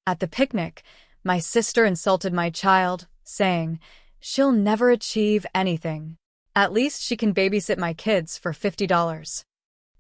At the picnic, my sister insulted my child, saying, "She'll never achieve anything. At least she can babysit my kids for $50.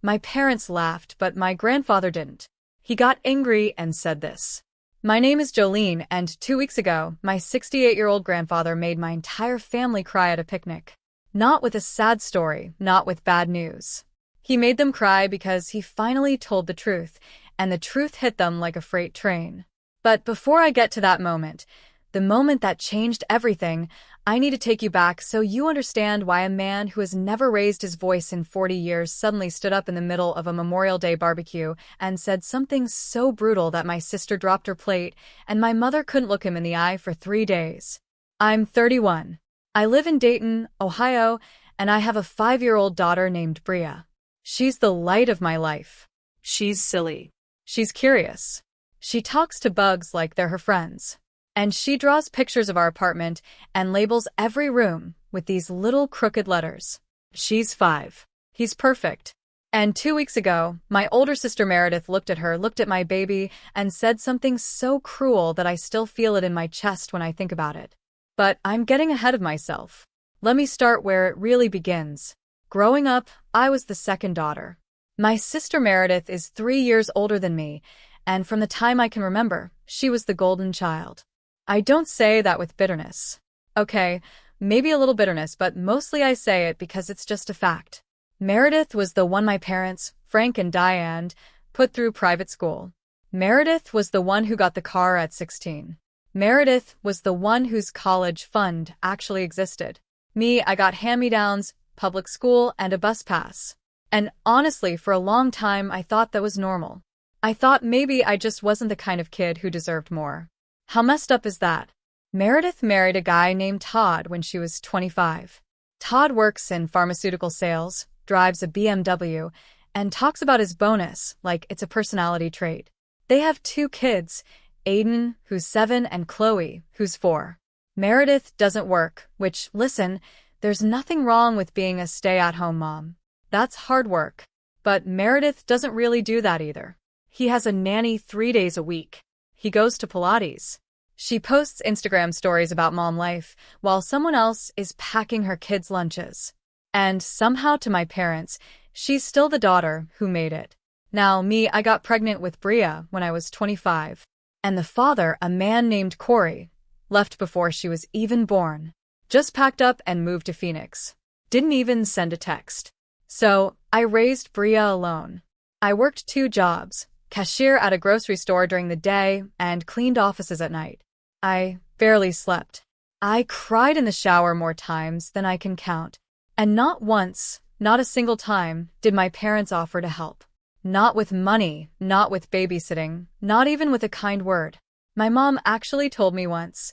My parents laughed, but my grandfather didn't. He got angry and said this. My name is Jolene, and 2 weeks ago, my 68-year-old grandfather made my entire family cry at a picnic. Not with a sad story, not with bad news. He made them cry because he finally told the truth, and the truth hit them like a freight train. But before I get to that moment, the moment that changed everything, I need to take you back so you understand why a man who has never raised his voice in 40 years suddenly stood up in the middle of a Memorial Day barbecue and said something so brutal that my sister dropped her plate and my mother couldn't look him in the eye for 3 days. I'm 31. I live in Dayton, Ohio, and I have a 5-year-old daughter named Bria. She's the light of my life. She's silly. She's curious. She talks to bugs like they're her friends. And she draws pictures of our apartment and labels every room with these little crooked letters. She's 5. He's perfect. And 2 weeks ago, my older sister Meredith looked at my baby, and said something so cruel that I still feel it in my chest when I think about it. But I'm getting ahead of myself. Let me start where it really begins. Growing up, I was the second daughter. My sister Meredith is 3 years older than me, and from the time I can remember, she was the golden child. I don't say that with bitterness. Okay, maybe a little bitterness, but mostly I say it because it's just a fact. Meredith was the one my parents, Frank and Diane, put through private school. Meredith was the one who got the car at 16. Meredith was the one whose college fund actually existed. Me, I got hand-me-downs, public school, and a bus pass. And honestly, for a long time, I thought that was normal. I thought maybe I just wasn't the kind of kid who deserved more. How messed up is that? Meredith married a guy named Todd when she was 25. Todd works in pharmaceutical sales, drives a BMW, and talks about his bonus like it's a personality trait. They have 2 kids, Aiden, who's 7, and Chloe, who's 4. Meredith doesn't work, which, listen, there's nothing wrong with being a stay-at-home mom. That's hard work. But Meredith doesn't really do that either. He has a nanny 3 days a week. He goes to Pilates. She posts Instagram stories about mom life while someone else is packing her kids' lunches. And somehow to my parents, she's still the daughter who made it. Now, me, I got pregnant with Bria when I was 25. And the father, a man named Corey, left before she was even born. Just packed up and moved to Phoenix. Didn't even send a text. So, I raised Bria alone. I worked 2 jobs. Cashier at a grocery store during the day, and cleaned offices at night. I barely slept. I cried in the shower more times than I can count. And not once, not a single time, did my parents offer to help. Not with money, not with babysitting, not even with a kind word. My mom actually told me once,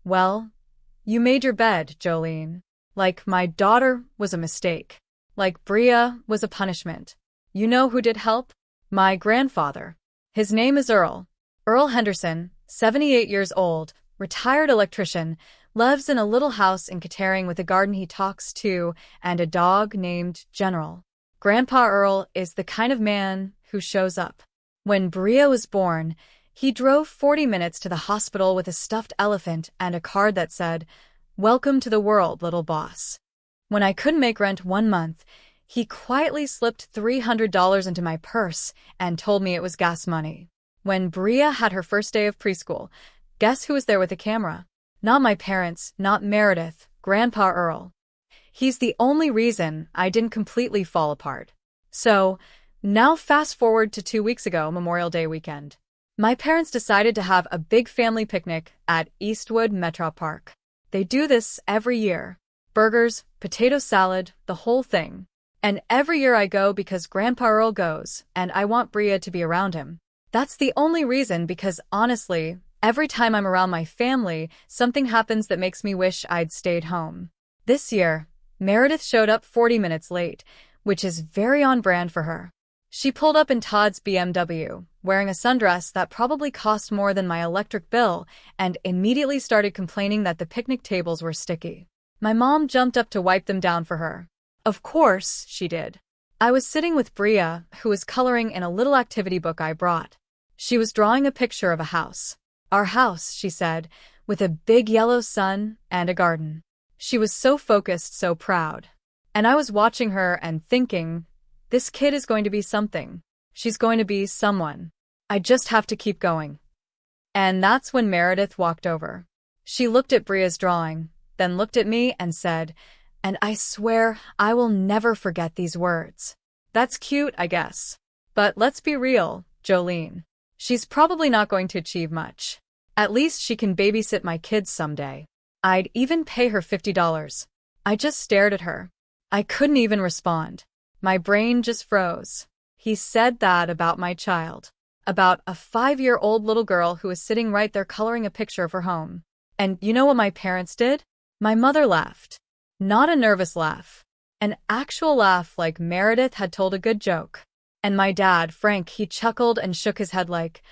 "Well, you made your bed, Jolene." Like my daughter was a mistake. Like Bria was a punishment. You know who did help? My grandfather. His name is Earl. Earl Henderson, 78 years old, retired electrician, lives in a little house in Kettering with a garden he talks to and a dog named General. Grandpa Earl is the kind of man who shows up. When Bria was born, he drove 40 minutes to the hospital with a stuffed elephant and a card that said, "Welcome to the world, little boss." When I couldn't make rent 1 month, he quietly slipped $300 into my purse and told me it was gas money. When Bria had her first day of preschool, guess who was there with a camera? Not my parents, not Meredith, Grandpa Earl. He's the only reason I didn't completely fall apart. So, now fast forward to 2 weeks ago, Memorial Day weekend. My parents decided to have a big family picnic at Eastwood Metro Park. They do this every year. Burgers, potato salad, the whole thing. And every year I go because Grandpa Earl goes, and I want Bria to be around him. That's the only reason, because honestly, every time I'm around my family, something happens that makes me wish I'd stayed home. This year, Meredith showed up 40 minutes late, which is very on brand for her. She pulled up in Todd's BMW, wearing a sundress that probably cost more than my electric bill, and immediately started complaining that the picnic tables were sticky. My mom jumped up to wipe them down for her. Of course, she did. I was sitting with Bria, who was coloring in a little activity book I brought. She was drawing a picture of a house. Our house, she said, with a big yellow sun and a garden. She was so focused, so proud. And I was watching her and thinking, this kid is going to be something. She's going to be someone. I just have to keep going. And that's when Meredith walked over. She looked at Bria's drawing, then looked at me and said, and I swear I will never forget these words. That's cute, I guess. But let's be real, Jolene. She's probably not going to achieve much. At least she can babysit my kids someday. I'd even pay her $50. I just stared at her. I couldn't even respond. My brain just froze. He said that about my child. About a 5-year-old little girl who was sitting right there coloring a picture of her home. And you know what my parents did? My mother laughed. Not a nervous laugh. An actual laugh like Meredith had told a good joke. And my dad, Frank, he chuckled and shook his head like,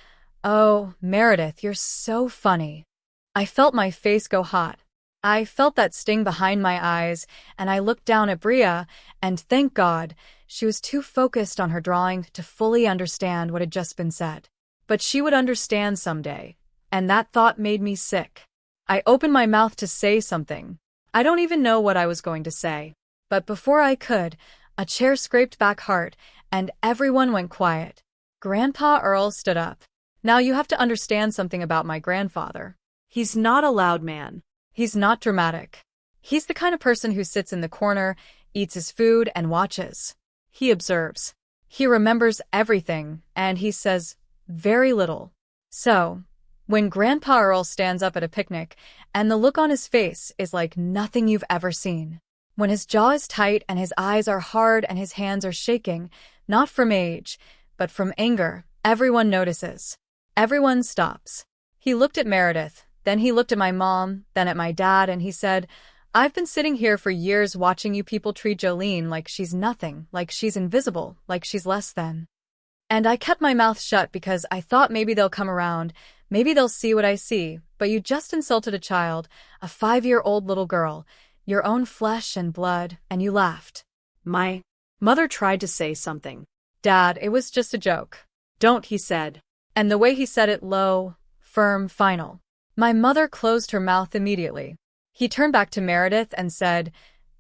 oh, Meredith, you're so funny. I felt my face go hot. I felt that sting behind my eyes, and I looked down at Bria, and thank God, she was too focused on her drawing to fully understand what had just been said. But she would understand someday, and that thought made me sick. I opened my mouth to say something. I don't even know what I was going to say. But before I could, a chair scraped back hard, and everyone went quiet. Grandpa Earl stood up. Now you have to understand something about my grandfather. He's not a loud man. He's not dramatic. He's the kind of person who sits in the corner, eats his food, and watches. He observes. He remembers everything, and he says very little. So, when Grandpa Earl stands up at a picnic, and the look on his face is like nothing you've ever seen. When his jaw is tight and his eyes are hard and his hands are shaking, not from age, but from anger, everyone notices. Everyone stops. He looked at Meredith, then he looked at my mom, then at my dad, and he said, I've been sitting here for years watching you people treat Jolene like she's nothing, like she's invisible, like she's less than. And I kept my mouth shut because I thought maybe they'll come around, maybe they'll see what I see, but you just insulted a child, a 5-year-old little girl, your own flesh and blood, and you laughed. My mother tried to say something. Dad, it was just a joke. Don't, he said. And the way he said it low, firm, final. My mother closed her mouth immediately. He turned back to Meredith and said,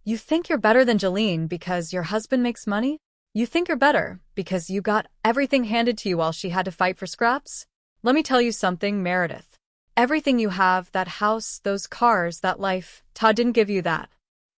you think you're better than Jolene because your husband makes money? You think you're better because you got everything handed to you while she had to fight for scraps? Let me tell you something, Meredith. Everything you have, that house, those cars, that life, Todd didn't give you that.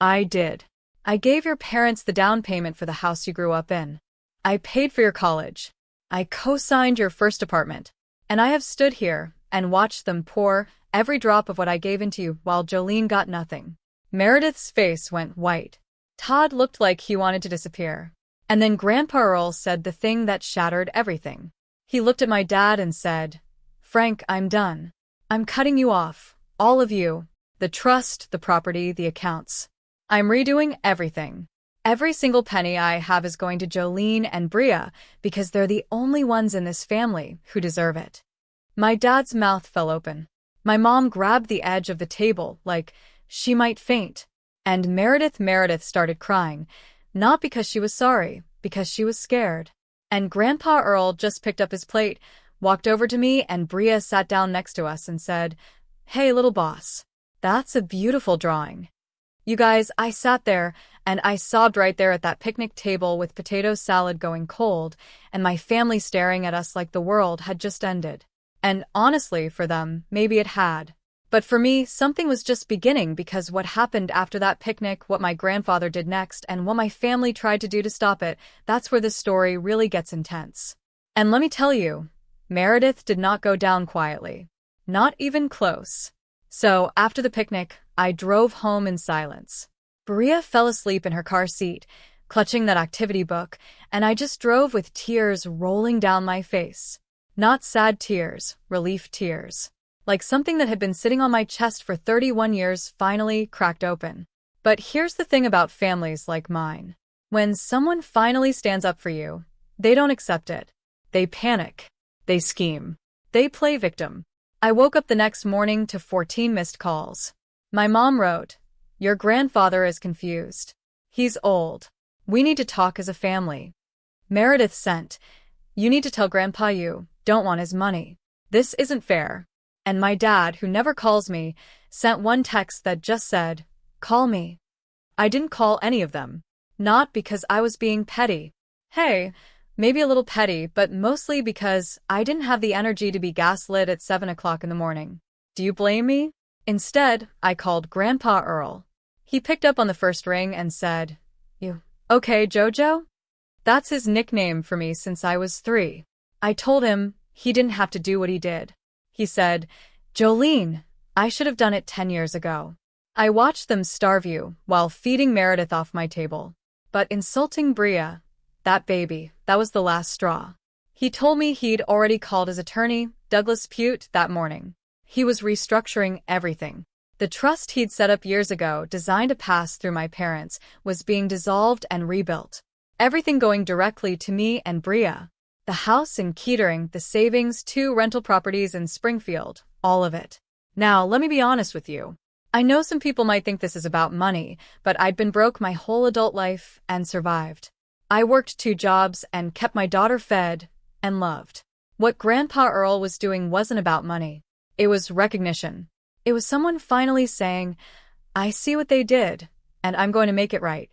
I did. I gave your parents the down payment for the house you grew up in. I paid for your college. I co-signed your first apartment. And I have stood here and watched them pour every drop of what I gave into you while Jolene got nothing. Meredith's face went white. Todd looked like he wanted to disappear. And then Grandpa Earl said the thing that shattered everything. He looked at my dad and said, Frank, I'm done. I'm cutting you off, all of you, the trust, the property, the accounts. I'm redoing everything. Every single penny I have is going to Jolene and Bria because they're the only ones in this family who deserve it. My dad's mouth fell open. My mom grabbed the edge of the table like she might faint. And Meredith started crying, not because she was sorry, because she was scared. And Grandpa Earl just picked up his plate, walked over to me, and Bria sat down next to us and said, hey, little boss, that's a beautiful drawing. You guys, I sat there and I sobbed right there at that picnic table with potato salad going cold and my family staring at us like the world had just ended. And honestly, for them, maybe it had. But for me, something was just beginning because what happened after that picnic, what my grandfather did next, and what my family tried to do to stop it, that's where this story really gets intense. And let me tell you, Meredith did not go down quietly. Not even close. So, after the picnic, I drove home in silence. Bria fell asleep in her car seat, clutching that activity book, and I just drove with tears rolling down my face. Not sad tears, relief tears. Like something that had been sitting on my chest for 31 years finally cracked open. But here's the thing about families like mine. When someone finally stands up for you, they don't accept it. They panic. They scheme. They play victim. I woke up the next morning to 14 missed calls. My mom wrote, your grandfather is confused. He's old. We need to talk as a family. Meredith sent, you need to tell Grandpa you don't want his money. This isn't fair. And my dad, who never calls me, sent one text that just said, "Call me." I didn't call any of them. Not because I was being petty. Hey, maybe a little petty, but mostly because I didn't have the energy to be gaslit at 7 o'clock in the morning. Do you blame me? Instead, I called Grandpa Earl. He picked up on the first ring and said, "You okay, Jojo?" That's his nickname for me since I was 3. I told him he didn't have to do what he did. He said, "Jolene, I should have done it 10 years ago." I watched them starve you while feeding Meredith off my table. But insulting Bria, that baby, that was the last straw. He told me he'd already called his attorney, Douglas Pute, that morning. He was restructuring everything. The trust he'd set up years ago, designed to pass through my parents, was being dissolved and rebuilt. Everything going directly to me and Bria. The house in Kettering, the savings, 2 rental properties in Springfield, all of it. Now, let me be honest with you. I know some people might think this is about money, but I'd been broke my whole adult life and survived. I worked 2 jobs and kept my daughter fed and loved. What Grandpa Earl was doing wasn't about money. It was recognition. It was someone finally saying, "I see what they did, and I'm going to make it right."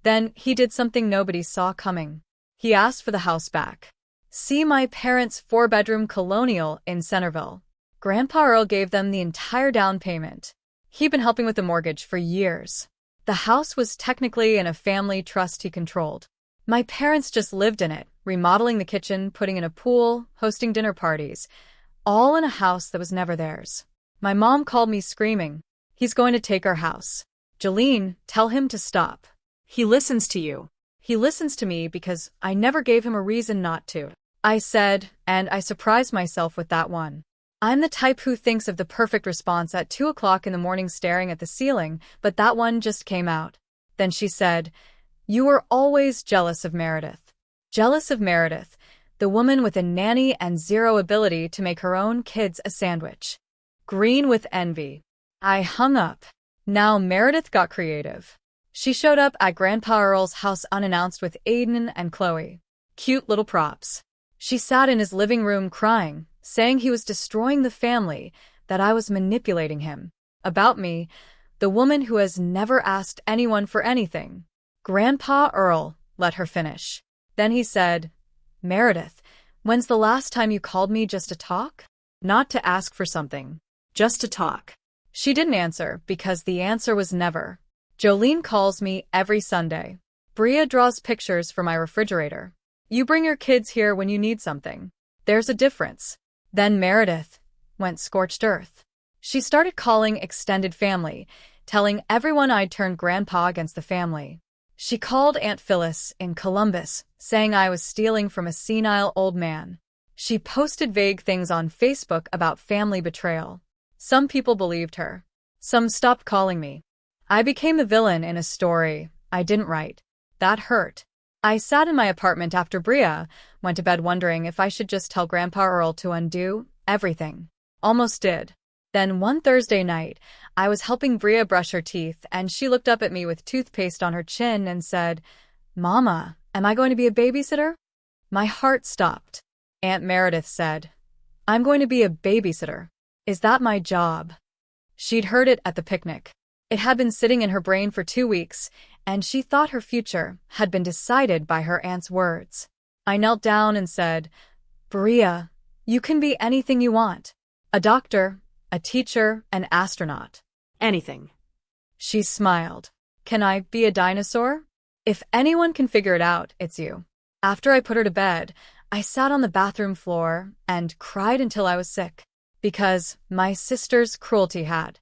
Then he did something nobody saw coming. He asked for the house back. See my parents' 4-bedroom colonial in Centerville. Grandpa Earl gave them the entire down payment. He'd been helping with the mortgage for years. The house was technically in a family trust he controlled. My parents just lived in it, remodeling the kitchen, putting in a pool, hosting dinner parties, all in a house that was never theirs. My mom called me screaming, "He's going to take our house. Jolene, tell him to stop. He listens to you." He listens to me because I never gave him a reason not to. I said, and I surprised myself with that one. I'm the type who thinks of the perfect response at 2 o'clock in the morning staring at the ceiling, but that one just came out. Then she said, "You were always jealous of Meredith." Jealous of Meredith, the woman with a nanny and 0 ability to make her own kids a sandwich. Green with envy. I hung up. Now Meredith got creative. She showed up at Grandpa Earl's house unannounced with Aiden and Chloe. Cute little props. She sat in his living room crying, saying he was destroying the family, that I was manipulating him. About me, the woman who has never asked anyone for anything. Grandpa Earl let her finish. Then he said, "Meredith, when's the last time you called me just to talk? Not to ask for something. Just to talk." She didn't answer because the answer was never. Jolene calls me every Sunday. Bria draws pictures for my refrigerator. You bring your kids here when you need something. There's a difference. Then Meredith went scorched earth. She started calling extended family, telling everyone I'd turned Grandpa against the family. She called Aunt Phyllis in Columbus, saying I was stealing from a senile old man. She posted vague things on Facebook about family betrayal. Some people believed her. Some stopped calling me. I became the villain in a story I didn't write. That hurt. I sat in my apartment after Bria went to bed wondering if I should just tell Grandpa Earl to undo everything. Almost did. Then one Thursday night, I was helping Bria brush her teeth and she looked up at me with toothpaste on her chin and said, "Mama, am I going to be a babysitter?" My heart stopped. Aunt Meredith said, "I'm going to be a babysitter. Is that my job?" She'd heard it at the picnic. It had been sitting in her brain for 2 weeks, and she thought her future had been decided by her aunt's words. I knelt down and said, "Bria, you can be anything you want. A doctor, a teacher, an astronaut. Anything." She smiled. "Can I be a dinosaur? If anyone can figure it out, it's you." After I put her to bed, I sat on the bathroom floor and cried until I was sick. Because my sister's cruelty had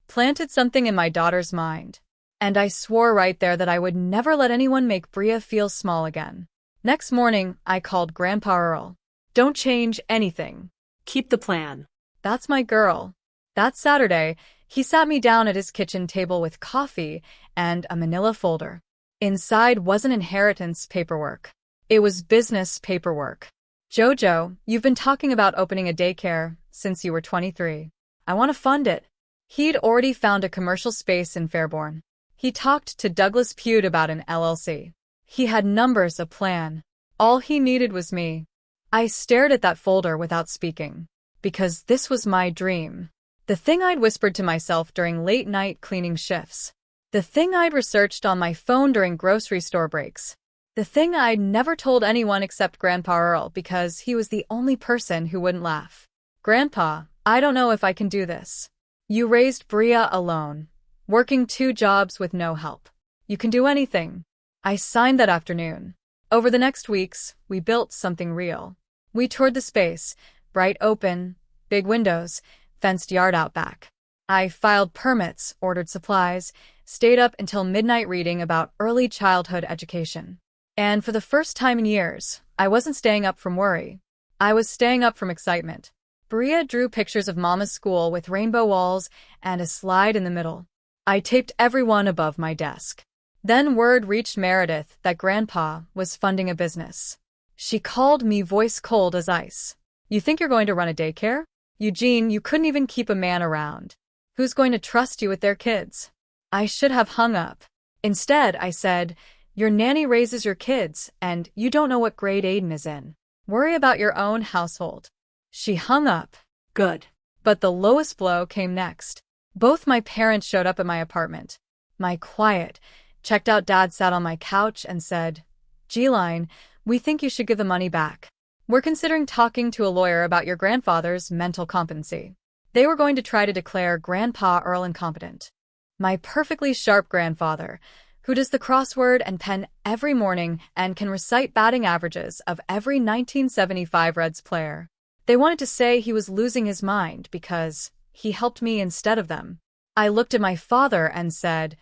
planted something in my daughter's mind. And I swore right there that I would never let anyone make Bria feel small again. Next morning, I called Grandpa Earl. "Don't change anything. Keep the plan." That's my girl. That Saturday, he sat me down at his kitchen table with coffee and a manila folder. Inside wasn't inheritance paperwork. It was business paperwork. "Jojo, you've been talking about opening a daycare since you were 23. I want to fund it." He'd already found a commercial space in Fairborn. He talked to Douglas Pute about an LLC. He had numbers, a plan. All he needed was me. I stared at that folder without speaking. Because this was my dream. The thing I'd whispered to myself during late-night cleaning shifts. The thing I'd researched on my phone during grocery store breaks. The thing I'd never told anyone except Grandpa Earl because he was the only person who wouldn't laugh. Grandpa, I don't know if I can do this. You raised Bria alone, working 2 jobs with no help. You can do anything. I signed that afternoon. Over the next weeks, we built something real. We toured the space, bright open, big windows, fenced yard out back. I filed permits, ordered supplies, stayed up until midnight reading about early childhood education. And for the first time in years, I wasn't staying up from worry. I was staying up from excitement. Bria drew pictures of Mama's school with rainbow walls and a slide in the middle. I taped everyone above my desk. Then word reached Meredith that Grandpa was funding a business. She called me voice cold as ice. You think you're going to run a daycare? Eugene, you couldn't even keep a man around. Who's going to trust you with their kids? I should have hung up. Instead, I said, your nanny raises your kids, and you don't know what grade Aiden is in. Worry about your own household. She hung up. Good. But the lowest blow came next. Both my parents showed up at my apartment. My quiet, checked-out dad sat on my couch and said, G-Line, we think you should give the money back. We're considering talking to a lawyer about your grandfather's mental competency. They were going to try to declare Grandpa Earl incompetent. My perfectly sharp grandfather, who does the crossword and pen every morning and can recite batting averages of every 1975 Reds player. They wanted to say he was losing his mind because he helped me instead of them. I looked at my father and said,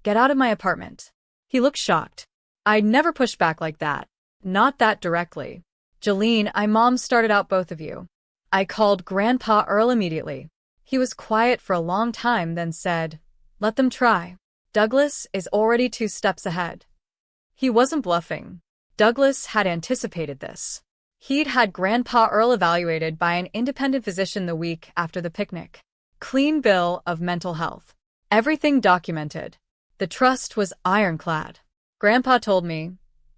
get out of my apartment. He looked shocked. I'd never pushed back like that. Not that directly. Jolene, Mom started out both of you. I called Grandpa Earl immediately. He was quiet for a long time, then said, let them try. Douglas is already 2 steps ahead. He wasn't bluffing. Douglas had anticipated this. He'd had Grandpa Earl evaluated by an independent physician the week after the picnic. Clean bill of mental health. Everything documented. The trust was ironclad. Grandpa told me,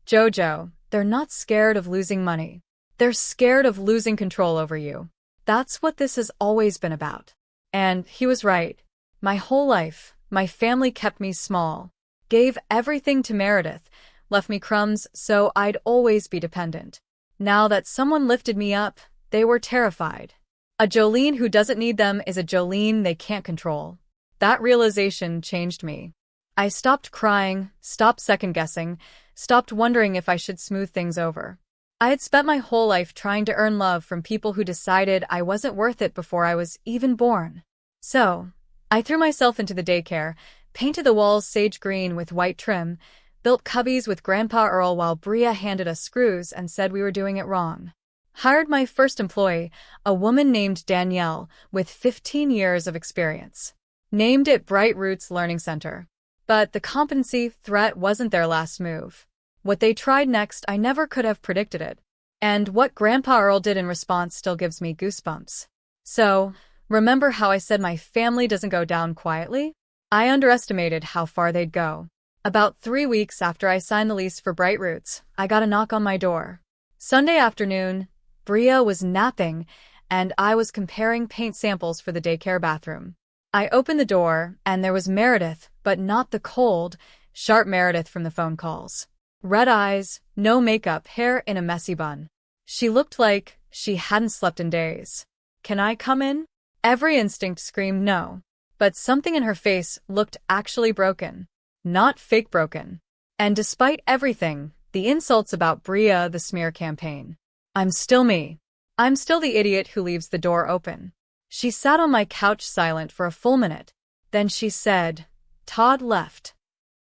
Jojo, they're not scared of losing money. They're scared of losing control over you. That's what this has always been about. And he was right. My whole life, my family kept me small, gave everything to Meredith, left me crumbs so I'd always be dependent. Now that someone lifted me up, they were terrified. A Jolene who doesn't need them is a Jolene they can't control. That realization changed me. I stopped crying, stopped second-guessing, stopped wondering if I should smooth things over. I had spent my whole life trying to earn love from people who decided I wasn't worth it before I was even born. So, I threw myself into the daycare, painted the walls sage green with white trim, built cubbies with Grandpa Earl while Bria handed us screws and said we were doing it wrong. Hired my first employee, a woman named Danielle with 15 years of experience. Named it Bright Roots Learning Center. But the competency threat wasn't their last move. What they tried next, I never could have predicted it. And what Grandpa Earl did in response still gives me goosebumps. So, remember how I said my family doesn't go down quietly? I underestimated how far they'd go. About 3 weeks after I signed the lease for Bright Roots, I got a knock on my door. Sunday afternoon, Bria was napping, and I was comparing paint samples for the daycare bathroom. I opened the door, and there was Meredith, but not the cold, sharp Meredith from the phone calls. Red eyes, no makeup, hair in a messy bun. She looked like she hadn't slept in days. Can I come in? Every instinct screamed no. But something in her face looked actually broken. Not fake broken. And despite everything, the insults about Bria, the smear campaign. I'm still me. I'm still the idiot who leaves the door open. She sat on my couch silent for a full minute. Then she said, Todd left.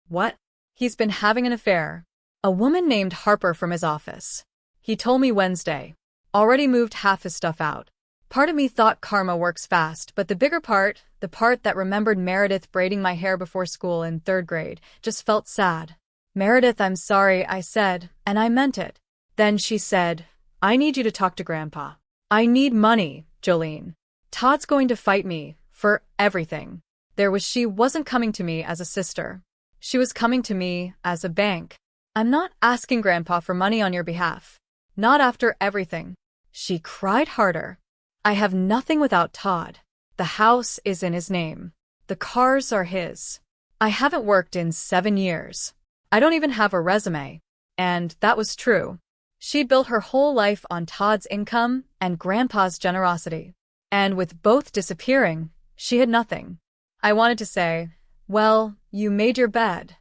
What? He's been having an affair. A woman named Harper from his office. He told me Wednesday. Already moved half his stuff out. Part of me thought karma works fast, but the bigger part, the part that remembered Meredith braiding my hair before school in 3rd grade, just felt sad. Meredith, I'm sorry, I said, and I meant it. Then she said, I need you to talk to Grandpa. I need money, Jolene. Todd's going to fight me, for everything. She wasn't coming to me as a sister. She was coming to me as a bank. I'm not asking Grandpa for money on your behalf. Not after everything. She cried harder. I have nothing without Todd. The house is in his name. The cars are his. I haven't worked in 7 years. I don't even have a resume. And that was true. She'd built her whole life on Todd's income and Grandpa's generosity. And with both disappearing, she had nothing. I wanted to say, well, you made your bed.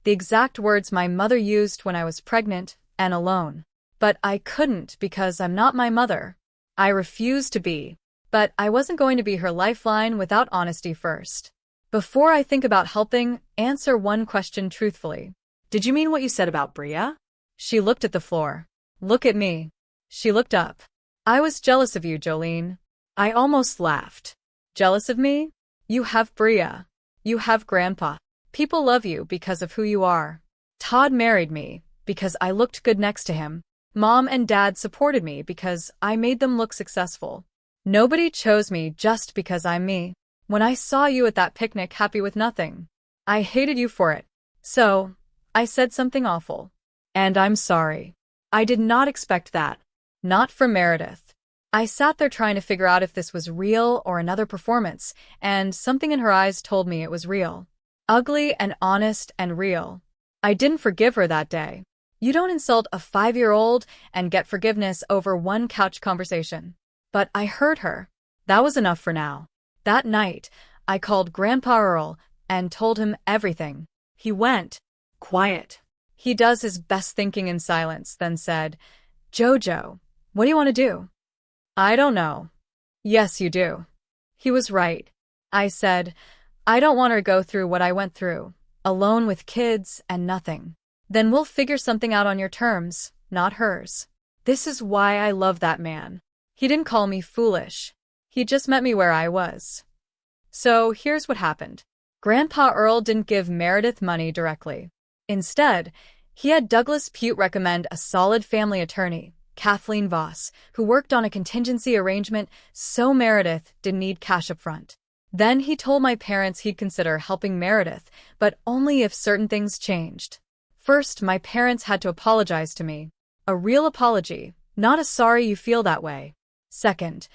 The exact words my mother used when I was pregnant and alone. But I couldn't because I'm not my mother. I refused to be. But I wasn't going to be her lifeline without honesty first. Before I think about helping, answer one question truthfully. Did you mean what you said about Bria? She looked at the floor. Look at me. She looked up. I was jealous of you, Jolene. I almost laughed. Jealous of me? You have Bria. You have Grandpa. People love you because of who you are. Todd married me because I looked good next to him. Mom and Dad supported me because I made them look successful. Nobody chose me just because I'm me. When I saw you at that picnic happy with nothing, I hated you for it. So, I said something awful. And I'm sorry. I did not expect that. Not from Meredith. I sat there trying to figure out if this was real or another performance, and something in her eyes told me it was real. Ugly and honest and real. I didn't forgive her that day. You don't insult a 5-year-old and get forgiveness over one couch conversation. But I heard her. That was enough for now. That night, I called Grandpa Earl and told him everything. He went quiet. He does his best thinking in silence, then said, Jojo, what do you want to do? I don't know. Yes, you do. He was right. I said, I don't want her to go through what I went through, alone with kids and nothing. Then we'll figure something out on your terms, not hers. This is why I love that man. He didn't call me foolish. He just met me where I was. So here's what happened. Grandpa Earl didn't give Meredith money directly. Instead, he had Douglas Pute recommend a solid family attorney, Kathleen Voss, who worked on a contingency arrangement so Meredith didn't need cash up front. Then he told my parents he'd consider helping Meredith, but only if certain things changed. First, my parents had to apologize to me. A real apology, not a sorry you feel that way. Second,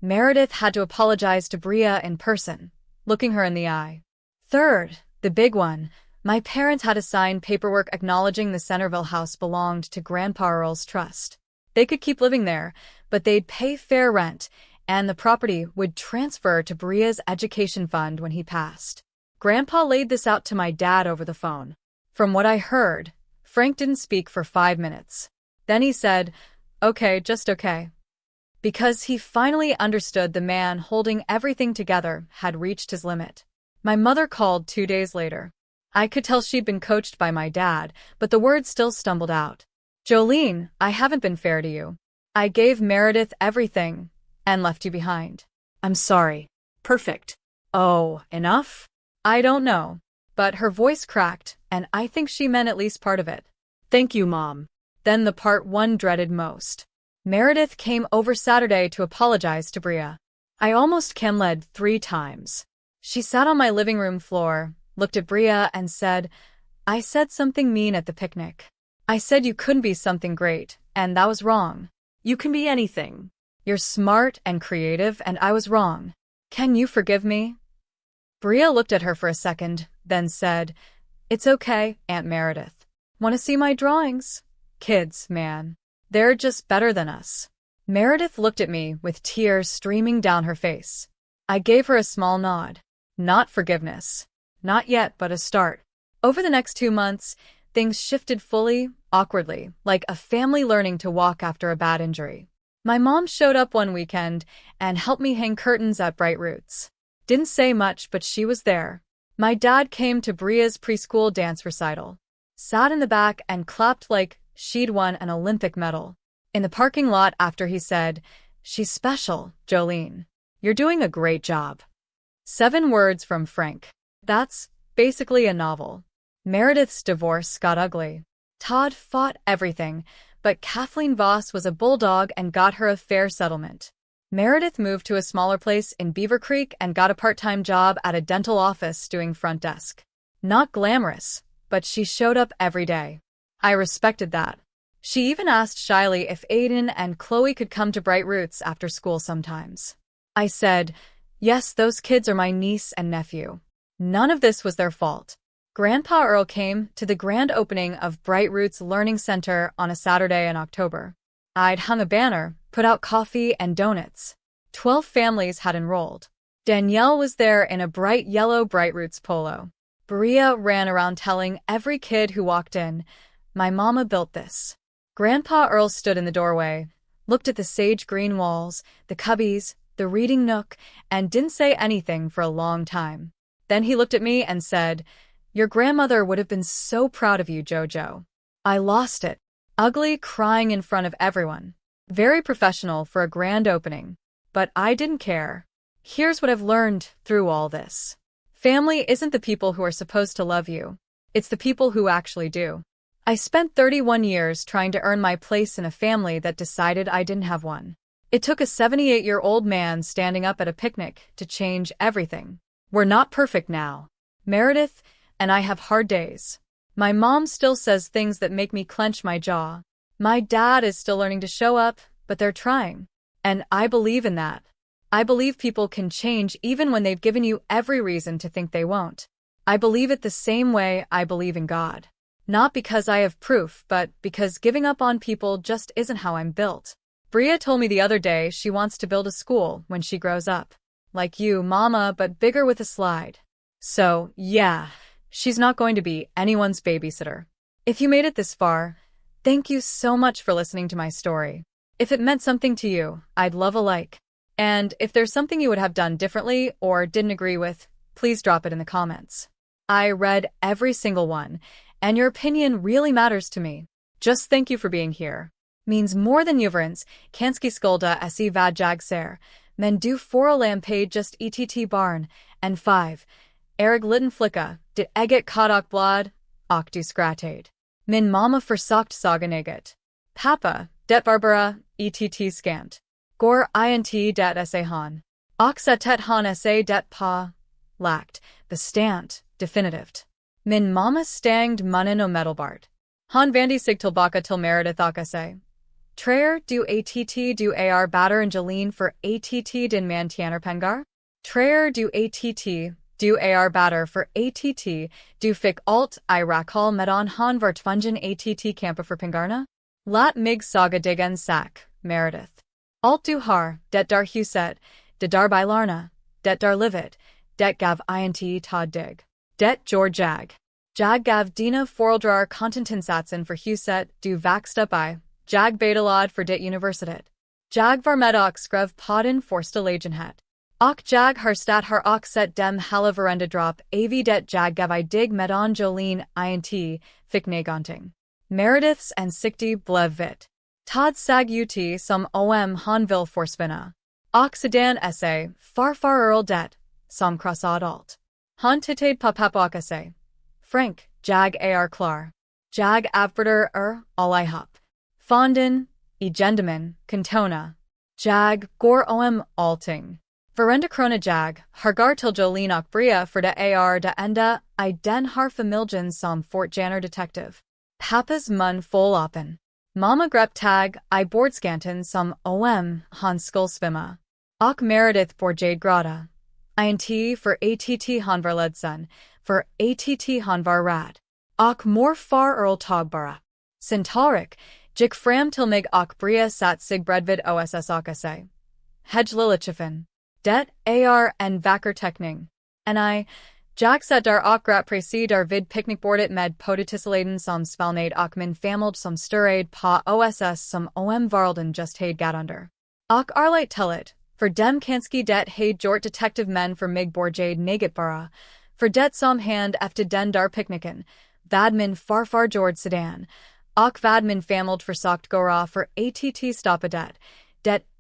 Meredith had to apologize to Bria in person, looking her in the eye. Third, the big one, my parents had to sign paperwork acknowledging the Centerville house belonged to Grandpa Earl's trust. They could keep living there, but they'd pay fair rent, and the property would transfer to Bria's education fund when he passed. Grandpa laid this out to my dad over the phone. From what I heard, Frank didn't speak for 5 minutes. Then he said, okay, just okay. Because he finally understood the man holding everything together had reached his limit. My mother called 2 days later. I could tell she'd been coached by my dad, but the words still stumbled out. Jolene, I haven't been fair to you. I gave Meredith everything and left you behind. I'm sorry. Perfect. Oh, enough? I don't know. But her voice cracked, and I think she meant at least part of it. Thank you, Mom. Then the part one dreaded most. Meredith came over Saturday to apologize to Bria. I almost cam-led 3 times. She sat on my living room floor, looked at Bria and said, I said something mean at the picnic. I said you couldn't be something great, and that was wrong. You can be anything. You're smart and creative, and I was wrong. Can you forgive me? Bria looked at her for a second, then said, It's okay, Aunt Meredith. Want to see my drawings? Kids, man. They're just better than us. Meredith looked at me with tears streaming down her face. I gave her a small nod. Not forgiveness. Not yet, but a start. Over the next 2 months, things shifted fully, awkwardly, like a family learning to walk after a bad injury. My mom showed up one weekend and helped me hang curtains at Bright Roots. Didn't say much, but she was there. My dad came to Bria's preschool dance recital. Sat in the back and clapped like she'd won an Olympic medal. In the parking lot after he said, She's special, Jolene. You're doing a great job. 7 words from Frank. That's basically a novel. Meredith's divorce got ugly. Todd fought everything, but Kathleen Voss was a bulldog and got her a fair settlement. Meredith moved to a smaller place in Beaver Creek and got a part-time job at a dental office doing front desk. Not glamorous, but she showed up every day. I respected that. She even asked shyly if Aiden and Chloe could come to Bright Roots after school sometimes. I said, yes, those kids are my niece and nephew. None of this was their fault. Grandpa Earl came to the grand opening of Bright Roots Learning Center on a Saturday in October. I'd hung a banner, put out coffee and donuts. 12 families had enrolled. Danielle was there in a bright yellow Bright Roots polo. Bria ran around telling every kid who walked in, my mama built this. Grandpa Earl stood in the doorway, looked at the sage green walls, the cubbies, the reading nook, and didn't say anything for a long time. Then he looked at me and said, your grandmother would have been so proud of you, Jojo. I lost it. Ugly, crying in front of everyone. Very professional for a grand opening. But I didn't care. Here's what I've learned through all this. Family isn't the people who are supposed to love you. It's the people who actually do. I spent 31 years trying to earn my place in a family that decided I didn't have one. It took a 78-year-old man standing up at a picnic to change everything. We're not perfect now. Meredith and I have hard days. My mom still says things that make me clench my jaw. My dad is still learning to show up, but they're trying. And I believe in that. I believe people can change even when they've given you every reason to think they won't. I believe it the same way I believe in God. Not because I have proof, but because giving up on people just isn't how I'm built. Bria told me the other day she wants to build a school when she grows up. Like you, Mama, but bigger with a slide. So, yeah, she's not going to be anyone's babysitter. If you made it this far, thank you so much for listening to my story. If it meant something to you, I'd love a like. And if there's something you would have done differently or didn't agree with, please drop it in the comments. I read every single one, and your opinion really matters to me. Just thank you for being here. Means more than juverens, kanski skulda se vad jag ser, men du förolämpade just ett barn, and 5. Erg liten flicka, det eget kadak blad, och du skrattade. Min mamma försökt saga neget. Pappa, det barbara, ett skant. Gor int det se han. Och sättet han se det pa. Lagt, bestämt, definitivt. Min mamma stangd munnen och medelbart. Han vandi sig tillbaka till Meredith och se. Traer du att du ar batter Angeline för att din man tjänar pengar? Traer du att du ar batter för att du fick allt I rakal medan han var tvungen att campa för pengarna? Lat mig saga dig en sak, Meredith. Allt du har, det där huset, det där bilarna, det där livet, det gav int tad dig. Det jag. Jag gav dina föräldrar kontentinsatsen för huset du växte upp I. Jag betalade för det universitet. Jag var med och skrev på din första lägenhet. Och jag har stått här och sett dem hela varenda drop av det jag gav I dig medan Jolene int fick någonting. Merediths ansikte blev vitt. Tad sag ut som han vill försvinna. Och sedan se, farfar Earl det, som krossad allt. Han tittade på pappa och se. Frank, jag ar klar. Jag avbryter allihop. Fonden, I gendeman, kantona. Jag går allting. Varenda krona jag, hargar till Jolene och Bria för det ar det enda I den har familjen som fortjanar detective. Pappas mun full open. Mamma grepp tag I bordskanten som han skullsvimma. Och Meredith borjade grada. Int för att han var ledsen, för att han var rad. Och mor far Earl tagbara. Centauric, gick fram till mig och Bria satt sig bredvid oss och se. Hedge lilichifin. Det ar en vacker teckning. And jag satt där och gratt precis där vid picknickbordet med potatissaladen som svalnade och min familj som stirrade på oss som varelden just hade gått under. Och arlite tellet, för dem kanski det hade gjort detective men för mig borjade neget bara, för det som hand efter den där picknicken, vad min farfar gjorde sedan, och vad min familj försökt göra för att stoppa det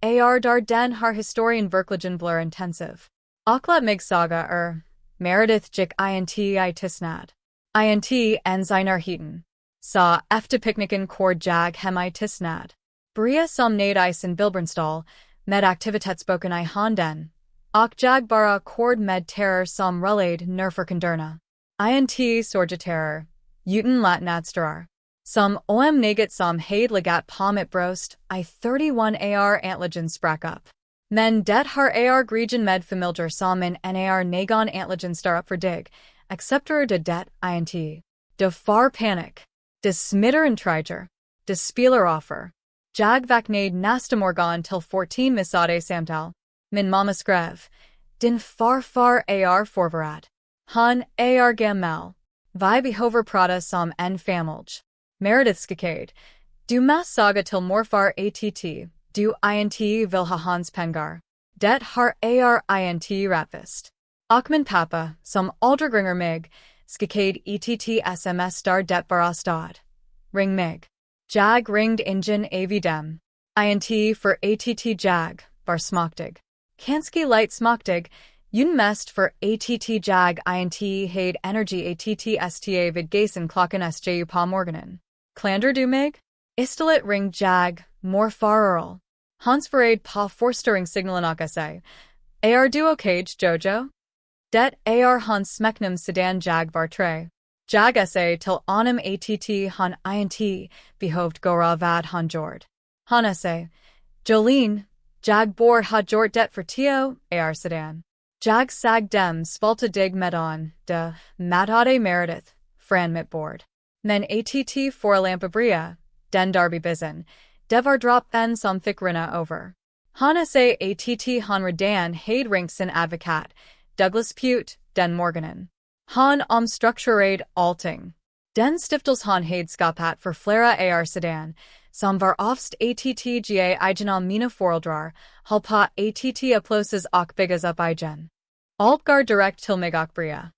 ar där den har historien verkligen blur intensiv. Och lät mig saga Meredith gick int I tissnad. Int en seiner hiten. Sa efter picknicken cord jag hem I tissnad. Bria som nade I sin bilbernstall, med aktivitetsboken I handen. Och jag bara cord med terror som rullade nerför kunderna. Int sorgeterror. Uten latnadstrar. Som neget som haid legat pomit brost, I 31 ar antligen sprak up. Men det har ar gregen med familjer som en nar nagon antligen star up for dig, accepter de det int. De far panic. De smitter en triger. De speler offer. Jag vaknade nästa morgon till 14 misade samtal. Min mamma skrev. Din far ar forvarad. Han ar gammal. Vi behover prata som en familj. Meredith skakade. Du mas saga till morfar att. Du int vill ha hans pengar. Det har int rapvist. Akman pappa, som aldrig ringer mig, skakade sms star det bara stad. Ring mig. Jag ringd ingen av dem. Int för att jag var smaktig. Kanske light smaktig, un mest för att jag int had energy att sta vid gasen klockan sju på morgonen. Klander du mig? Istället ring jag, morfar Earl. Hans förrade på förstörring signalen och sig. Ar du okej, Jojo? Det ar hans smeknum sedan jag var tre. Jag sa till honom att han int behovt gora vad han gjort. Han sa, Jolene, jag bor ha gjort det för tio ar sedan. Jag sag dem svalta dig medan de matade Meredith, fran mitt bord. Men att förolämpade, den darby bizen, det var drop en som fick rinna over. Han sa att han redan had ringt sin advokat, Douglas Pute, den morgonen. Han strukturerade allting. Den stiftels han had skapat för flera ar sedan, som var ofst attga igen mina föräldrar, håll på att applåses och byggas upp igen. Altgar direkt till mig och Bria.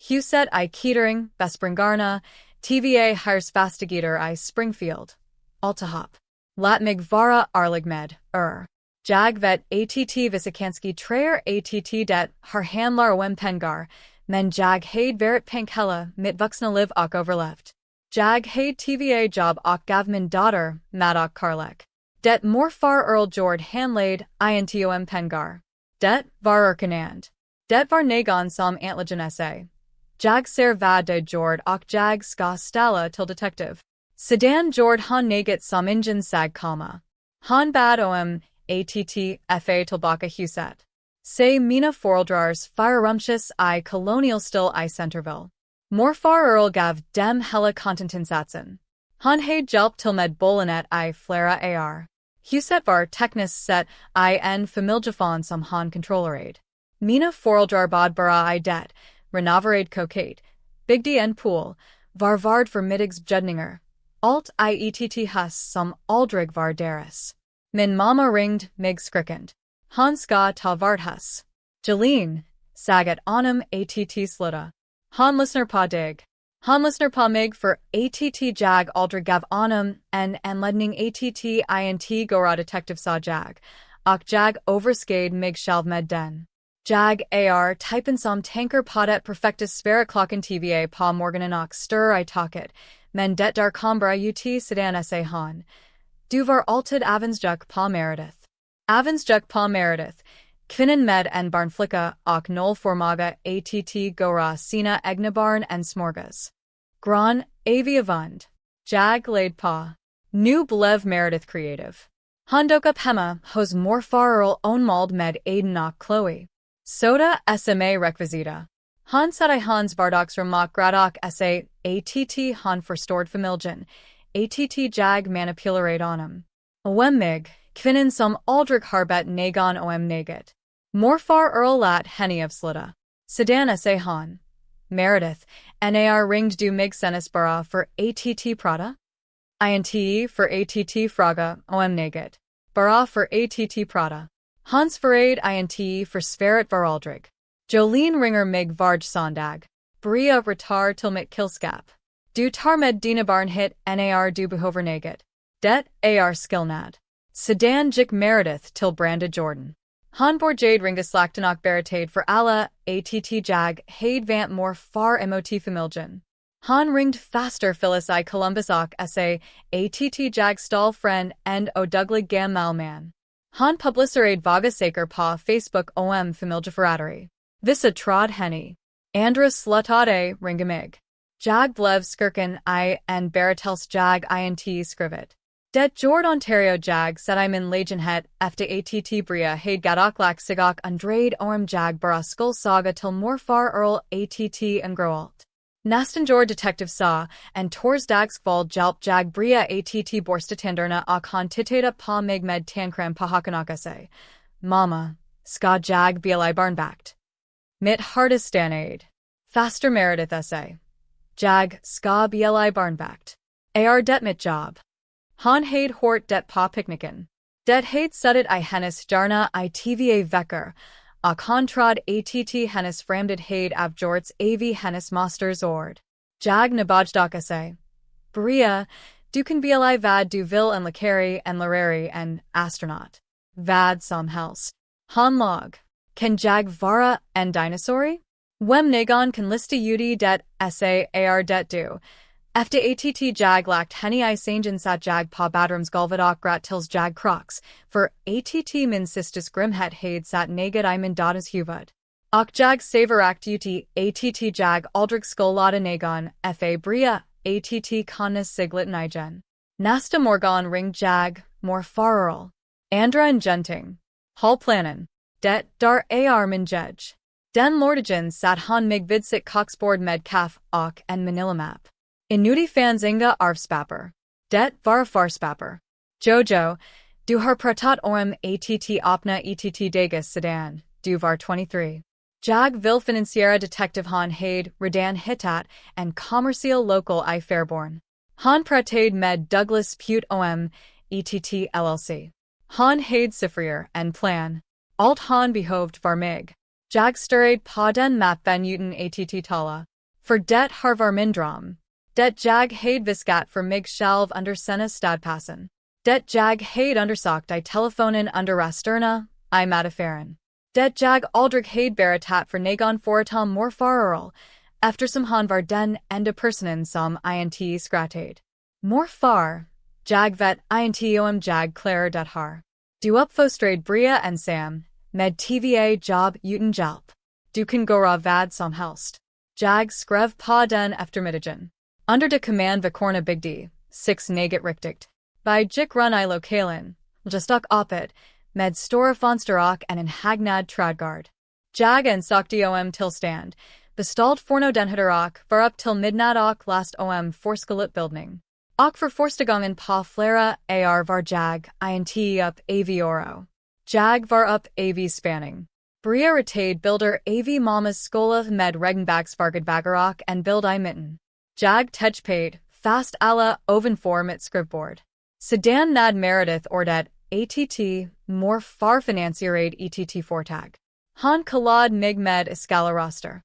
Huset I Kettering, Bespringarna, TVA hires fastigator I Springfield. Altahop. Lat mig vara arlig med, Jag vet att visakanski treer att det har handlar pengar, men jag had verit pink hella mitt vuxna liv och overlevt. Jag had TVA job och gav min daughter, Matt och Karlek. Det morfar Earl Jord handlaid, intom pengar. Det var erkenand. Det var nagon som antligen sa. Jag ser vad de Jord och jag ska stalla till detective. Sedan Jord han naget som ingen sag kalma. Han bad att fa tillbaka huset. Se mina föräldrars firerumsches I colonial still I Centerville. Morfar Earl gav dem hela contentinsatsen. Han had hjälp till med bolanet I flera ar. Huset var tekniskt sett I en familjefond som han kontrollerade. Mina föräldrar bad bara I det, renaverade coquette, byggde en pool, varvard för middagsbjudningar. Allt I ett hus som aldrig var deras. Min mamma ringd mig skrikand. Han ska ta vardhus. Jolene, sagat honom att sluta. Han lyssnar på dig. Han lyssnar på mig för att jag aldrig gav honom en anledning att int gora detective sa jag, och jag overskade mig själv med den. Jag ar typen som tanker på det perfekta sfära klockan TVA på morgonen och stör I taket, men det där kombra ut sedan sa han. Du var alltid avundsjuk på Meredith. Avundsjuk på Meredith, kvinnan med en barnflicka och noll formaga att gora sina egna barn en smorgas. Gran aviavund. Jag laid på. Nu blev Meredith creative. Han dök upp hemma hos morfar Earl onmald med Aiden och Chloe. Soda SMA rekvisita. Han satt I hans vardagsrum och gradok sa att han förstod familjen, att jag manipulerade honom. Mig, kvinnan som aldrig harbet nagon naget. Morfar Earl lat henne av sluta. Sedan sa han. Meredith, nar ringd du mig senast bara för att prata? Int för att fråga naget. Bara för att prata. Hans förrade int för sfäret var aldrig. Jolene ringer mig varje sondag. Bria retar till mitt killskap. Du tar med dina barn hit nar du behover naget. Det ar skillnad. Sedan gick Meredith till Branda Jordan. Han Jade ringde slakten och berättade för alla att jag had vant more far emot familjen. Han ringd faster Phyllis I Columbus och sa att jag stall friend and oduglig gammal man. Han publicerade vaga saker på Facebook familjeförräteri. Vissa trod henne. Andra slutade ringa mig. Jag blev skirken I en berättelse jag inte skrivet. Det Jord Ontario jag satt I min lägenhet efter att bria hade gadoklak sigak undrade jag bara saga till morfar att en groalt. Nästan Jord detective sa, en torsdagsval hjälp jag bria att borstatanderna och han tittade på mig med tankram på hakanakase. Mama, ska jag bli barnvakt? Mitt hardest Faster Meredith essay. Jag ska bli barnvakt. Det mitt jobb. Han hade hort det på picknicken. Det hade suttit I hennes hjärna I tva veckor, och han trod att hennes framdid hade avgjorts av hennes masters ord. Jag nabajdakase. Bria, du kan bli vad du vill en läkare en lärare en astronaut. Vad som helst. Han lag. Kan jag vara en dinosaur? Wem nagon kan lista ut det det du. Efter att jag lagt henne I sangen sat jag på badrumsgolvet grat tills jag crocs, för att min sisters grimhet hade sat neged I min datas huvud. Och jag saverakt ut att jag aldrig skolada nagon fa bria att konnes siglet nigen. Nästa morgon ring jag, mor farrel. Andra en genting. Hall planen. Det dar min jedge. Den lordigen sat han mig vidsit coxboard med kaf och en manila map. Inuti fans inga arvspapper. Det var farspapper. Jojo, du har pratat att opna ett dagus sedan, du var 23. Jag vill financiera detective han hade redan hittat en commercial local I Fairborn. Han pratade med Douglas Pute ett LLC. Han hade siffror en plan. Alt han behoved var mig. Jag stirrade på den map van uten att tala. För det har var mindram. Det jag hade viskat för mig själv under sena stadpassen. Det jag hade undersökt I telefonen under rasterna, I mataffären. Det jag aldrig hade berättat för någon förutom morfar eftersom han var den enda personen som inte skrattade. Morfar, jag vet inte jag klarar det här. Du uppfostrade bria en Sam, med tva jobb utan hjälp. Du kan göra vad som helst. Jag skrev på den eftermiddagen. Under de command vakorna bigdi, 6 naget riktigt. By gick run I lokalen, just uppåt, med stora fönster och en hagnad tradgard. Jag en sakti tillstand, bestalled forno den och var upp till midnatt och last forskelutbildning. Och för första gången på flera var jag inte upp avioro. Jag var upp av spanning. Bria retade bilder av mammas skola med regenbacksvargad och en bild I mitten. Jag tejpaid, fast alla ovenfor mitt skrivbord. Sedan nad Meredith ordet att mor far financierade ett fortag. Han kallad mig med escala roster.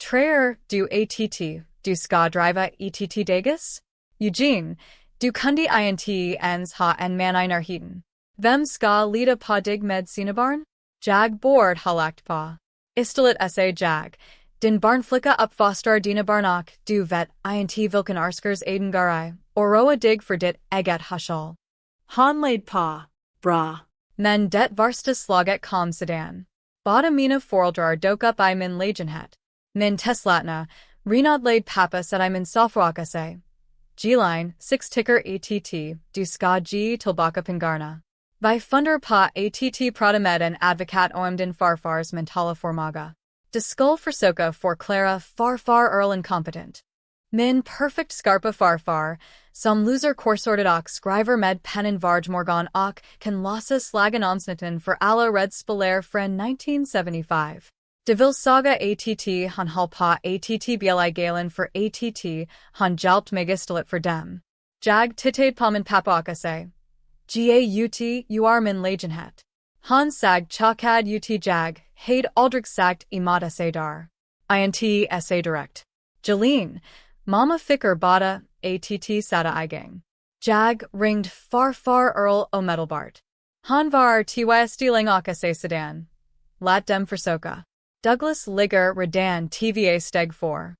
Traer du att du ska driva ett dagus? Eugene, du kunde inte ens ha en man I närheten. Vem ska lida på dig med sina barn? Jag bord halakt på. Istället jag. Din barnflicka uppfostrar dina barn och du vet inte vilken arskers aden garai, oroa dig för ditt eget hushåll. Han laid på. Bra. Men det varsta slaget kom sedan. Båda mina föräldrar dök upp I min lägenhet. Min teslatna, renad laid pappa satt I min soffrakase. G-line, 6 ticker att du ska ge tillbaka pengarna. Vi funder på att prata med en advokat din farfars mentala formaga. De skull försöka förklara farfar incompetent. Min perfect skarpa farfar, som loser korsorted och skriver med pennen varje morgon och kan låsa slagen omsnitten för alla red spelare från 1975. De vill saga att han höll på att bli galen för att han hjälpt mig istället för dem. Jag tittade på min pappa och sa, Gaut, you are min lägenhet. Han sag chakad ut jag, hade aldrig sagt emot dar. Inte sa direkt. Jeline, mamma ficker bada att sata igang. Jag ringd farfar omedelbart. Han var stealing och sa sedan. Lat dem försöka. Douglas ligger redan tva steg for.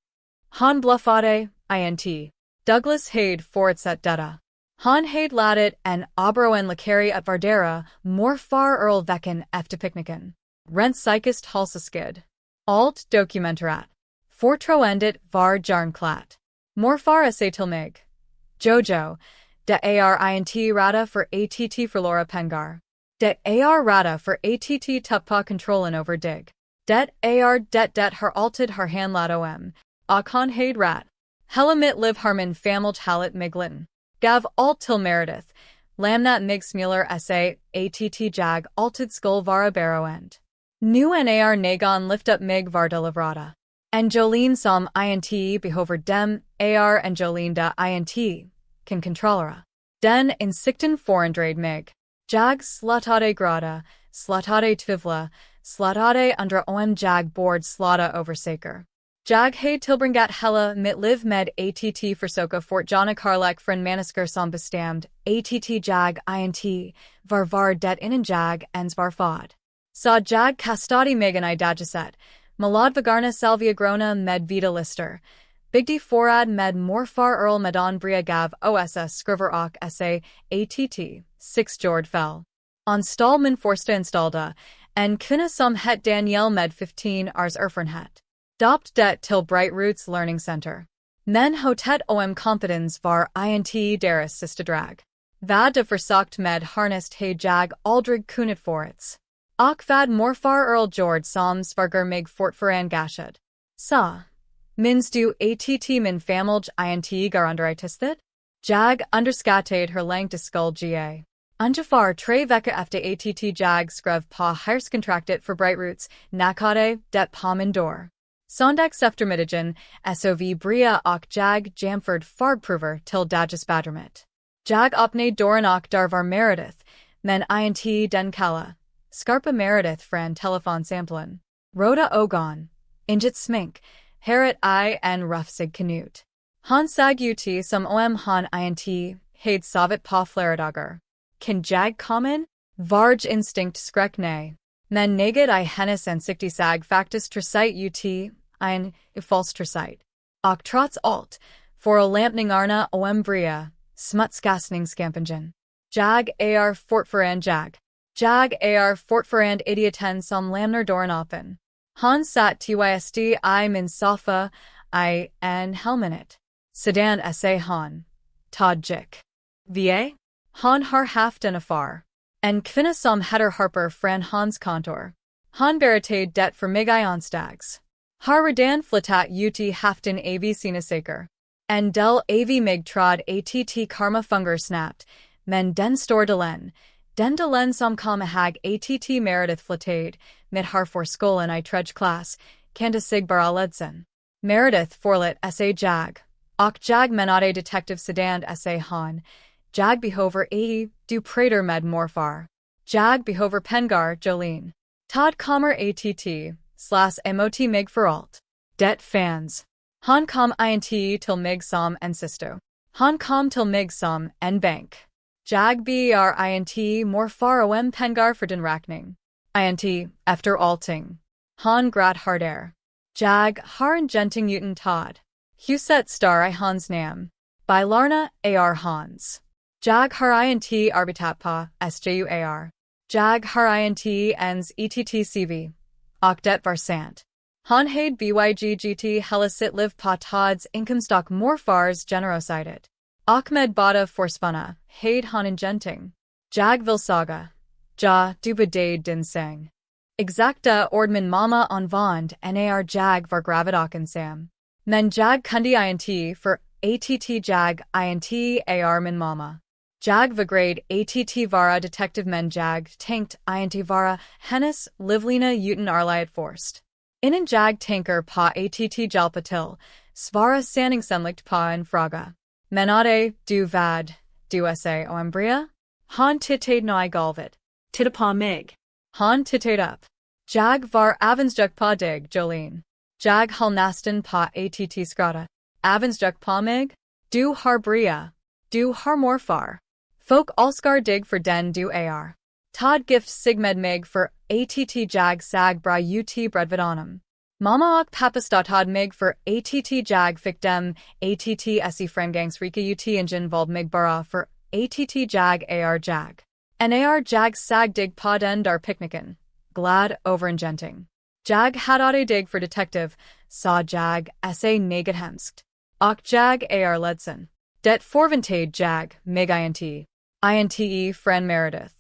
Han bluffade, int. Douglas hade fortsatt detta. Han hade ladet en abro en lakari at Vardera, morfar veckan efter picknicken. Rent psychist halsaskid. Alt dokumenterat. Fortroendet var jarnklat. Morfar sa tilmig. Jojo. De arint rata for att for Laura Pengar. Det rata for att tuppa kontrollen over dig. Det det har alltid har handlat om. Akon haid rat. Hella mitt liv harmin familj hallet miglin. Gav alt till Meredith. Lamnat mig smuler sa att jag alltid skull vara baroend. Nu nar nagon lift up mig var de livrata. En Jolene som int behover dem en Jolene da int can controllera. Den insikten forandrade mig. Jag slutade grada, slutade tvivla, slutade undra jag board slata oversaker. Jag hade tillbringat hela mitt liv med att försöka fortjana karlek från människor som bestämd att jag int var det innen jag ens var fad. Sa jag kastadi megan I dageset, malad salvia grona med vida lister, bigdi forad med morfar earl medan bria gav oss skriver och sa att, 6 jord fell. On stallman forsta installda, en kunna som het Danielle med 15 ars erfarenhet. Dopt det till Bright Roots Learning Center. Men hotet om competens var int deras sista drag. Vad de försökt med harnest hej jag aldrig kunnat forets. Och vad morfar earl jord som svargar mig fortfarande. Sa. Minns du att min familj int gar underitistet? Jag underskattade her längta skuldga. Ungefär 3 veckor efter att jag skrev på hyreskontraktet för Bright Roots, nakade det på min dörr. Sondags eftermiddagen, sov bria och jag jamford fargprover till dages badrummet. Jag öppnade dörren och där var Meredith, men int den kalla. Skarpa Meredith från telefonsamtalen. Rhoda ögon. Inget smink. Haret en rufsig kanut. Han sag ut som om han int hade sovit på flera. Kan jag kommen? Varg instinkt skräck nej. Men neged I hennes ansikte sag faktiskt trasite ut, ein falsk trasite. Och trots allt, förolämpningarna om bria, smutskastningskampanjen. Jag fortfarande jag. Jag fortfarande idioten som lämnar dörren öppen. Han satt tyst I min sofa, I en helminut. Sedan sa han. Tadjik. Va? Han har haft en affär. En kvinna som heter Harper från hans kontor. Han berättade det för mig I onsdags. Har redan flyttat ut haften av sina saker. En del av mig trod att karma funger snabbt, men den står delen som kom ihåg att Meredith flyttade, med har för skolan I tredje klass, kände sig bara ledsen. Meredith forlit sa jag. Och jag menade detective sedan sa han. Jag behover du prater med morfar. Jag behover pengar Jolene. Todd kommer att mot mig för allt. Det fans. Han kom int till mig som en syster. Han kom till mig som en bank. Jag ber int morfar om pengar för din räkning. Int, efter allting. Han grat harder. Jag har en genting utan Todd. Huset star I hans nam. By Larna Hans. Jag har int arbitat på sjuar. Jag har int ens ettcv. Och det var sant. Han hade byggt hela sitt liv på Todds inkomstock morfars generositet. Och med bada forspanna, hade han en genting. Jag vill saga. Ja, du bedade din sang. Exakta ord min mamma anvand nar jag var gravid och ensam. Men jag kunde int för att jag int min mamma. Jag vägrade att vara detective men jag tänkt int vara hennes livlina utan arliet forst. Innan jag tänker på att hjälpa till, svara sanningsenligt på en fråga. Menade du vad, du sa om bria? Han tittade no I golvet. Titta på mig. Han tittade upp. Jag var avundsjuk på dig, Jolene. Jag höll nästan på att skratta. Avundsjuk på mig? Du har bria. Du har morfar. Folk älskar dig för den du är. Todd gift sig med mig för att jag sag bra ut bredvid honom. Mamma och pappa stöttade mig för att jag fick dem att framgångsrika ut ingen vald mig bara för att jag är jag. Nar jag sag dig på den där picknicken. Glad overingenting. Jag hade dig för detective, sa jag, sa neget hemskt. Och jag ar ledsen. Det forventade jag, mig inte Fran Meredith.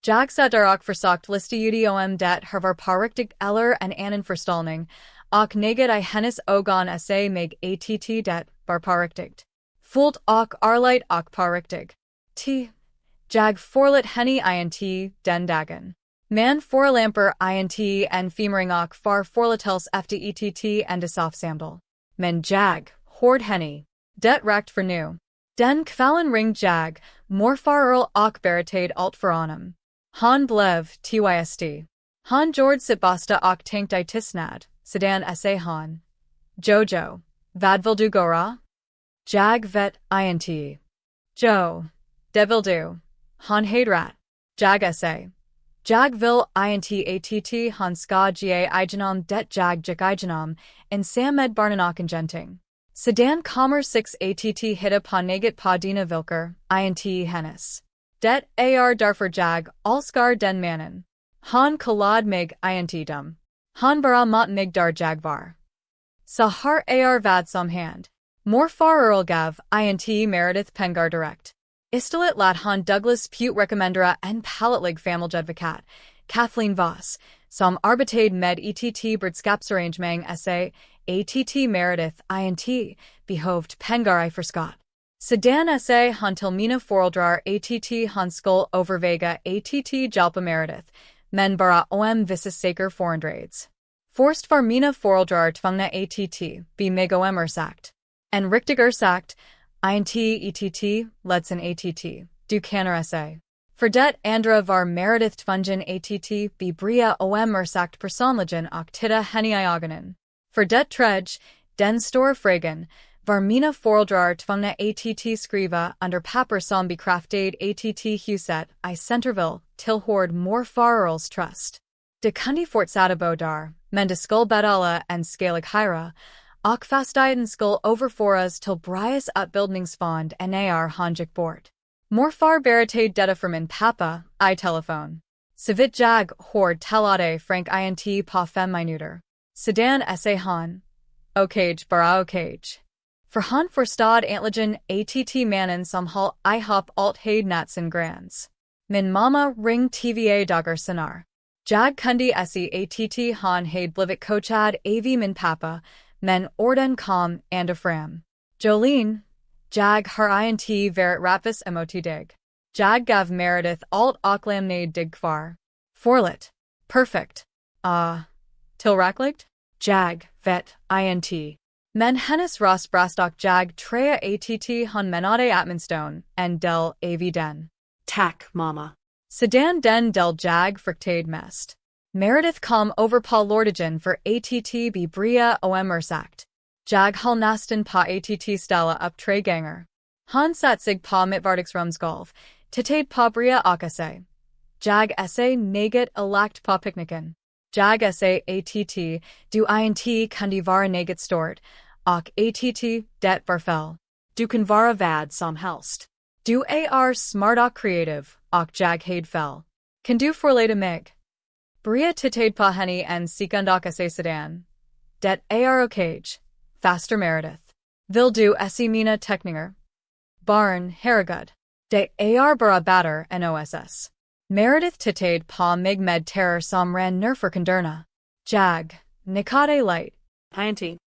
Jag sätter och försökt lista om det har var pariktigt eller en annan förstalning, och neget I hennes ögon esse mig att det var pariktigt. Fullt och arlight och pariktig. Jag forlit henne inte den dagen. Man förolämpar inte en femering och far forlitels efter ett en samtal. Men jag, hård henne. Det rakt för nu. Den kvällen ring jag, morfar och berättade allt för honom. Han blev tyst. Han gjorde sitt bästa och tänkte tystnad, sedan esse han. Jojo, vad vill du göra? Jag vet inte. Jo, det vill du. Han hedrat. Jag esse. Jag vill inte att han ska ge igenom det jag gick igenom, en samed barnen genting. Sedan kommer 6 att hitta på något på dina villkor, inte hennes. Det är därför jag älskar den mannen. Han kallade mig inte dum. Han bara mot mig där jag var. Så här är vad som hand. Morfar gav inte Meredith pengar direkt. Istället lät han Douglas Pute rekommendera en pålitlig familjeadvokat, Kathleen Voss, som arbetade med ett brodskapsarrangemang esse att Meredith inte behovt pengar I förskott. Sedan esse han till mina föräldrar att han skulle överväga att hjälpa Meredith, men bara vissa saker förandrades. Först var mina föräldrar tvungna att be mig ursäkt. En riktig ursäkt, inte ett ledsen att du kan esse. För det andra var Meredith tvungen att be bria ursäkt personligen och titta henne I ögonen. För det tredje, den stora frågan, var mina föräldrar tvungna att skriva under papper som bekräftade att huset I Centerville tillhörde morfarals trust. De kunde fortsätta bo där, men de skulle betala en skalig hyra, och fastigheten skulle överföras till Brias utbildningsfond när han gick bort. Morfar berättade detta för min pappa I telefon. Såvitt jag hörde talade Frank inte på 5 minuter. Sedan esse han. Okej, bara okej. För han förstod äntligen att mannen som höll ihop allt hade natsen granns. Min mamma ring TVA dagar senare. Jag kunde esse att han hade blivit coachad av min pappa, men orden kom ända fram. Jolene, jag har inte varit rapis emotidig. Jag gav Meredith allt och lämnade dig kvar. Forligt. Perfect. Tillräckligt? Jag vet inte. Men hennes röst brast och jag trea att han menade atminstone en del av den. Tack, mamma. Sedan den del jag fruktade mest. Meredith kom över på lördagen för att be bria ursäkt. Jag höll nästan på att ställa upp 3 gånger. Han satt sig på mitt vardagsrumsgolv, tittade på bria och esse. Jag esse något elakt på picknicken. Jag esse att du inte kunde vara något stort, och att det var fel. Du kan vara vad som helst. Du är smart och kreativ, och jag hade fel. Kan du förleda mig? Bria tittade på henne en sekund och esse sedan. Det är okej. Faster Meredith. Vill du esse mina teckningar? Barn, herregud. Det är bara bättre än OSS. Meredith tittade på mig med terror som ran nerför kunderna. Jag nickade light. Inte.